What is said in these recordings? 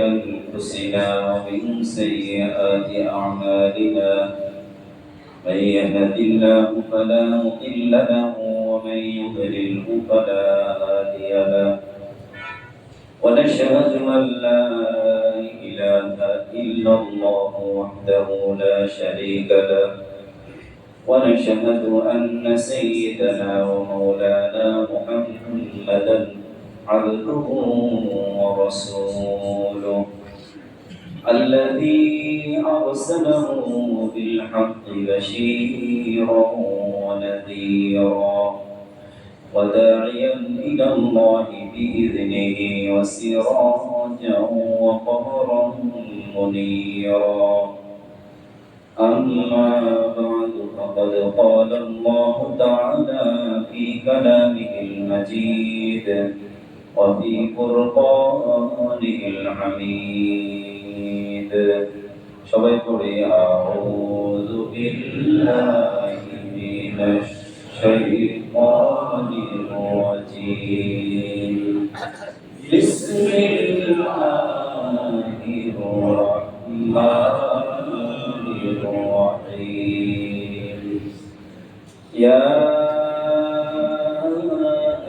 أنفسنا ومن سيئات أعمالنا من يهد الله فلا مضل له ومن يضلله فلا هادي له ونشهد أن لا إله إلا الله وحده لا شريك له ونشهد أن سيدنا ومولانا محمدا عبده ورسوله الذي أرسله بالحق بشيرا ونذيرا وداعيا إلى الله بإذنه وسراجا وقمرا منيرا أما بعد فقد قال الله تعالى في كلامه المجيد وفي فرقانه الحميد أعوذ بالله من الشيطان الرجيم بسم الله الرحمن الرحيم يا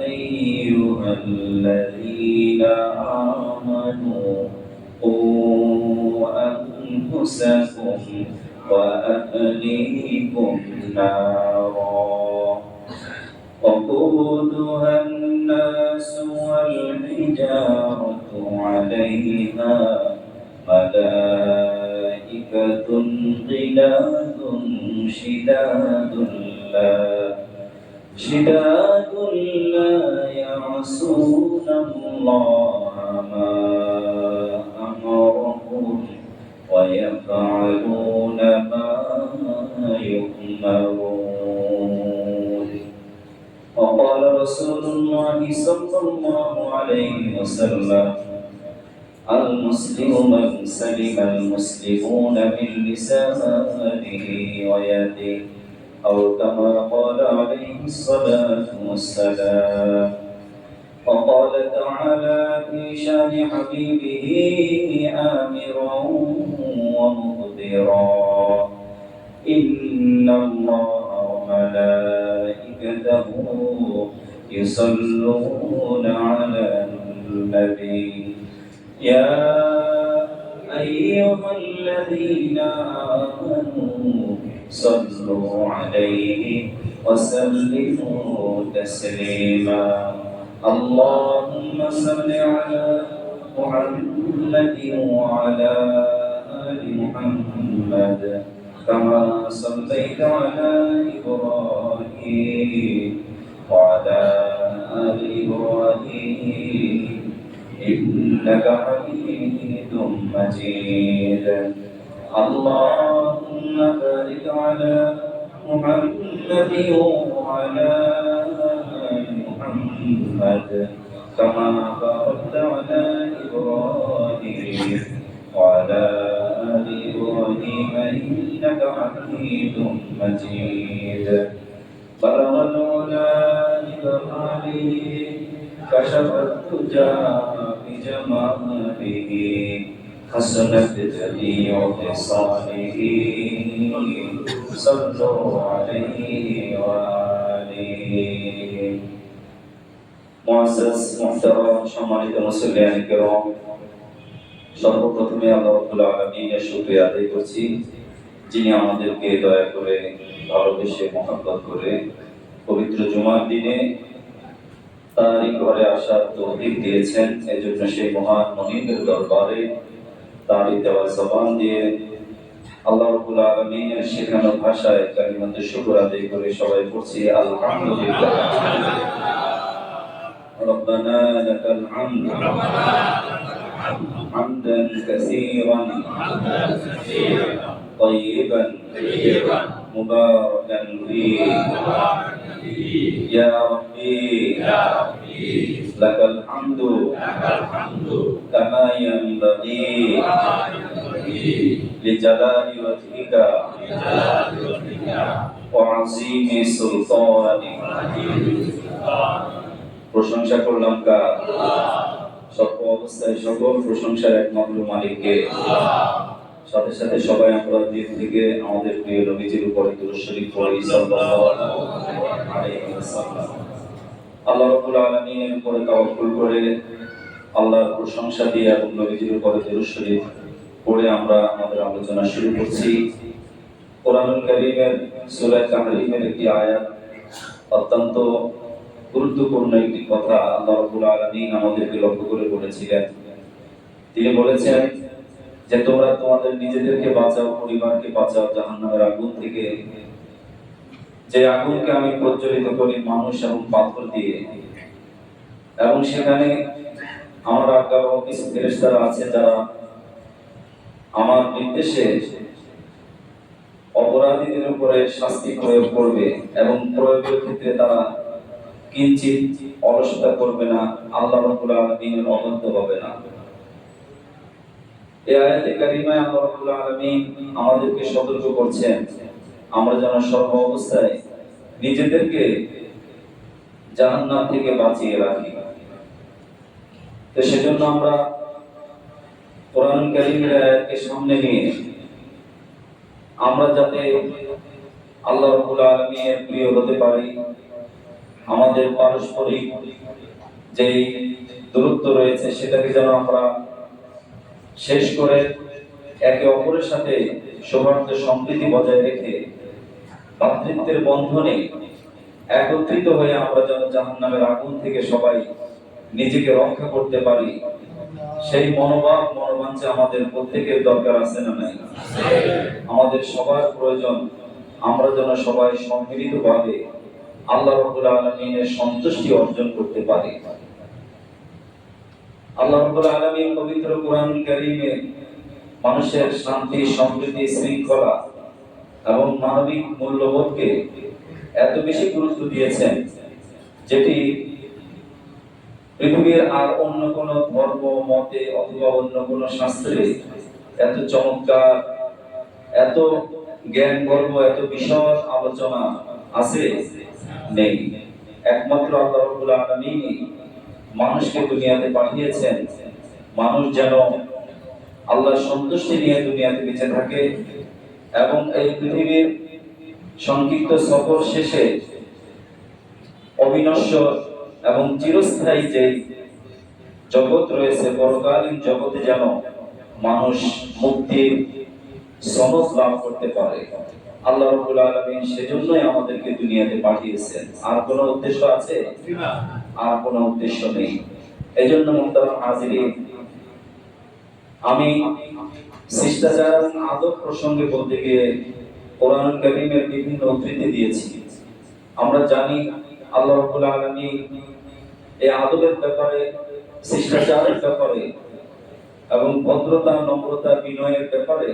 أيها الذين آمنوا قوا أنفسكم وأهليكم نارا وقودها الناس والحجارة عليها ملائكة غلاظ شداد لا يعصون الله ما أمرهم ويفعلون ما يؤمرون وقال رسول الله صلى الله عليه وسلم المسلم من سلم المسلمون من لسانه ويده أو كما قال عليه الصلاة والسلام وقال تعالى في شان حبيبه آمرا ومخبرا إن الله وملائكته يصلون على النبي يا أيها الذين آمنوا صلوا عليه وسلموا تسليما اللهم صل على محمد وعلى آل محمد كما صليت على إبراهيم وعلى آل إبراهيم إنك حميد مجيد اللهم بارك على محمد وعلى آل محمد كما باركت على إبراهيم وعلى آل إبراهيم إنك حميد مجيد بلغ العلا بكماله كشف الدجى بجماله حسنت جميع خصاله صلوا عليه وآله মুআজ্জাজ মুহতারাম সম্মানিত মুসল্লিয়ান কিরাম সর্বপ্রথমে আল্লাহ রাব্বুল আলামিনের শুকরিয়া আদায় করছি যিনি আমাদেরকে দয়া করে ভালোবেসে মহব্বত করে পবিত্র জুমার দিনে তারই ঘরে আসার তৌফিক দিয়েছেন এজন্য সেই মহান মনিবের দরবারে তারই দেওয়া জবান দিয়ে আল্লাহ রাব্বুল আলামিনের শেখানো ভাষায় কালিমাতুশ শুকর আদায় করে সবাই পড়ছি আলহামদুলিল্লাহ ربنا لك الحمد حمدا كثيرا طيبا مباركا فيه يا ربي لك الحمد كما ينبغي لجلال وجهك وعظيم سلطانك প্রশংসা করলাম কার সর্ব অবস্থায় সকল প্রশংসার একমাত্র মালিককে। সাথে সাথে সবাই আমরা দিন থেকে আমাদের প্রিয় নবীজির উপরে দুরূদ শরীফ পড়ি সাল্লাল্লাহু আলাইহি ওয়াসাল্লাম। আল্লাহ রাব্বুল আলামিনের উপরে তাওয়াক্কুল করে আল্লাহর প্রশংসা দিয়ে এবং নবীজির উপরে দুরূদ শরীফ পড়ে আমরা আমাদের আলোচনা শুরু করছি। কোরআনুল কারীমের সূরা তাহরিমের একটি আয়াত, অত্যন্ত গুরুত্বপূর্ণ একটি কথা আল্লাহ রাব্বুল আলামিন আমাদেরকে লক্ষ্য করে বলেছিলেন। তিনি বলেছেন যে তোমরা তোমাদের নিজেদেরকে বাঁচাও, পরিবারকে বাঁচাও জাহান্নামের আগুন থেকে, যে আগুনকে আমি প্রজ্বলিত করি মানুষ এবং পাথর দিয়ে, এবং সেখানে আমার আজ্ঞাবহ কিছু ফেরেশতারা আছে যারা আমার নির্দেশে অপরাধীদের উপরে শাস্তি প্রয়োগ করবে এবং প্রয়োগের ক্ষেত্রে তারা কিঞ্চিত অলসতা করবে না, আল্লাহ রাব্বুল আলামিনের অবাধ্য হবে না। এই আয়াতে কারিমায় আল্লাহ রাব্বুল আলামিন আমাদেরকে সতর্ক করছেন আমরা যেন সর্ব অবস্থায় নিজেদেরকে জাহান্নাম থেকে বাঁচিয়ে রাখি। তো সেজন্য আমরা কোরআন কারীমের আয়াতকে সামনে নিয়ে আমরা যাতে আল্লাহ রাব্বুল আলামিনের প্রিয় হতে পারি, আমাদের পারস্পরিক যে দূরত্ব রয়েছে সেটাকে যেন আমরা শেষ করে একে অপরের সাথে সৌহার্দ্য সম্প্রীতি বজায় রেখে ভ্রাতৃত্বের বন্ধনে একত্রিত হয়ে আমরা যেন জাহান্নামের আগুন থেকে সবাই নিজেকে রক্ষা করতে পারি, সেই মনোবাঞ্ছা আমাদের প্রত্যেকের দরকার আছে না নাই? আমাদের সবার প্রয়োজন আমরা যেন সবাই সম্মিলিতভাবে আল্লাহ রাব্বুল আলামিনের সন্তুষ্টি অর্জন করতে পারি। আল্লাহ রাব্বুল আলামিন পবিত্র কোরআনুল কারীমে মানুষের শান্তি, সম্প্রীতি, শৃঙ্খলা এবং মানবিক মূল্যবোধকে এত বেশি গুরুত্ব দিয়েছেন যেটি পৃথিবীর আর অন্য কোন ধর্ম, মতে অথবা অন্য কোন শাস্ত্রে এত চমৎকার, এত জ্ঞান গর্ব, এত বিশদ আলোচনা আছে নেই। একমাত্র আল্লাহ রাব্বুল আলামিন মানুষকে দুনিয়াতে পাঠিয়েছেন মানুষ যেন আল্লাহর সন্তুষ্টি নিয়ে দুনিয়াতে বেঁচে থাকে এবং এই পৃথিবীর সংক্ষিপ্ত সফর শেষে অবিনশ্বর এবং চিরস্থায়ী যে জগৎ রয়েছে, পরকালীন জগতে যেন মানুষ মুক্তির সনদ লাভ করতে পারে। আল্লাহ রাব্বুল আলামিন সেজন্যই আমাদেরকে দুনিয়াতে পাঠিয়েছেন। আর কোনো উদ্দেশ্য আছে? আর কোনো উদ্দেশ্য নেই। এজন্য মুহতারাম হাজিরিন, আমি শিষ্টাচার এবং আদব প্রসঙ্গে বলতে গিয়ে কোরআনুল কারীমের বিভিন্ন উদ্ধৃতি দিয়েছি। আমরা জানি আল্লাহ রাব্বুল আলামিন এই আদবের ব্যাপারে, শিষ্টাচারের ব্যাপারে এবং ভদ্রতা, নম্রতা, বিনয়ের ব্যাপারে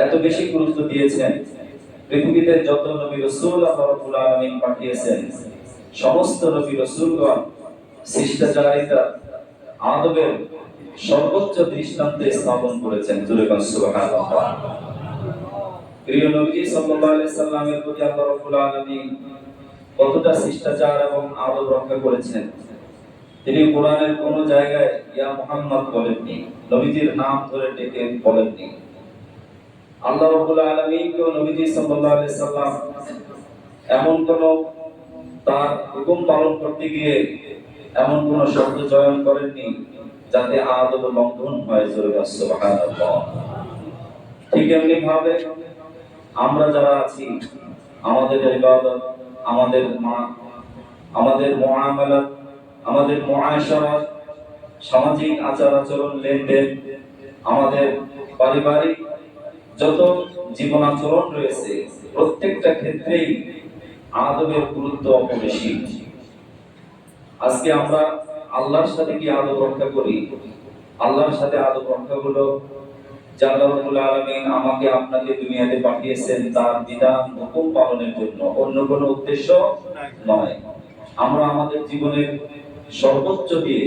এত বেশি গুরুত্ব দিয়েছেন। পৃথিবীতে যত নবী রাসূল আল্লাহ রাব্বুল আলামিন পাঠিয়েছেন সমস্ত নবী রাসূলগণ শিষ্টাচারিতা, আদবের সর্বোচ্চ দৃষ্টান্ত স্থাপন করেছেন। জোরে বলেন সুবহানাল্লাহ। প্রিয় নবী সাল্লাল্লাহু আলাইহি সাল্লামের প্রতি আল্লাহ রাব্বুল আলামিন কতটা শিষ্টাচার এবং আদব রক্ষা করেছেন। তিনি কোরআনের কোন জায়গায় ইয়া মুহাম্মদ বলেননি, নবীজির নাম ধরে ডেকে বলেননি। আল্লাহ রাব্বুল আলামিন কে নবীজি সাল্লাল্লাহু আলাইহি সাল্লাম এমন কোন তার হুকুম পালন করতে গিয়ে এমন কোন শব্দ চয়ন করেননি যাতে আদব লঙ্ঘন হয়। জোরে বলেন সুবহানাল্লাহ। ঠিক এমনি ভাবে আমরা যারা আছি, আমাদের ইবাদত, আমাদের মুআমালাত, আমাদের মুআশারাত, সামাজিক আচার আচরণ, লেনদেন, আমাদের পারিবারিক যত জীবন আচরণ রয়েছে প্রত্যেকটা ক্ষেত্রেই আদবের গুরুত্ব অপরিসীম। আজকে আমরা আল্লাহর সাথে কি আদব রক্ষা করি? আল্লাহর সাথে আদব রক্ষা হলো যে আল্লাহ রাব্বুল আলামিন আমাকে আপনাকে দুনিয়াতে পাঠিয়েছেন তার বিধান হুকুম পালনের জন্য, অন্য কোনো উদ্দেশ্য নয়। আমরা আমাদের জীবনের সর্বোচ্চ দিয়ে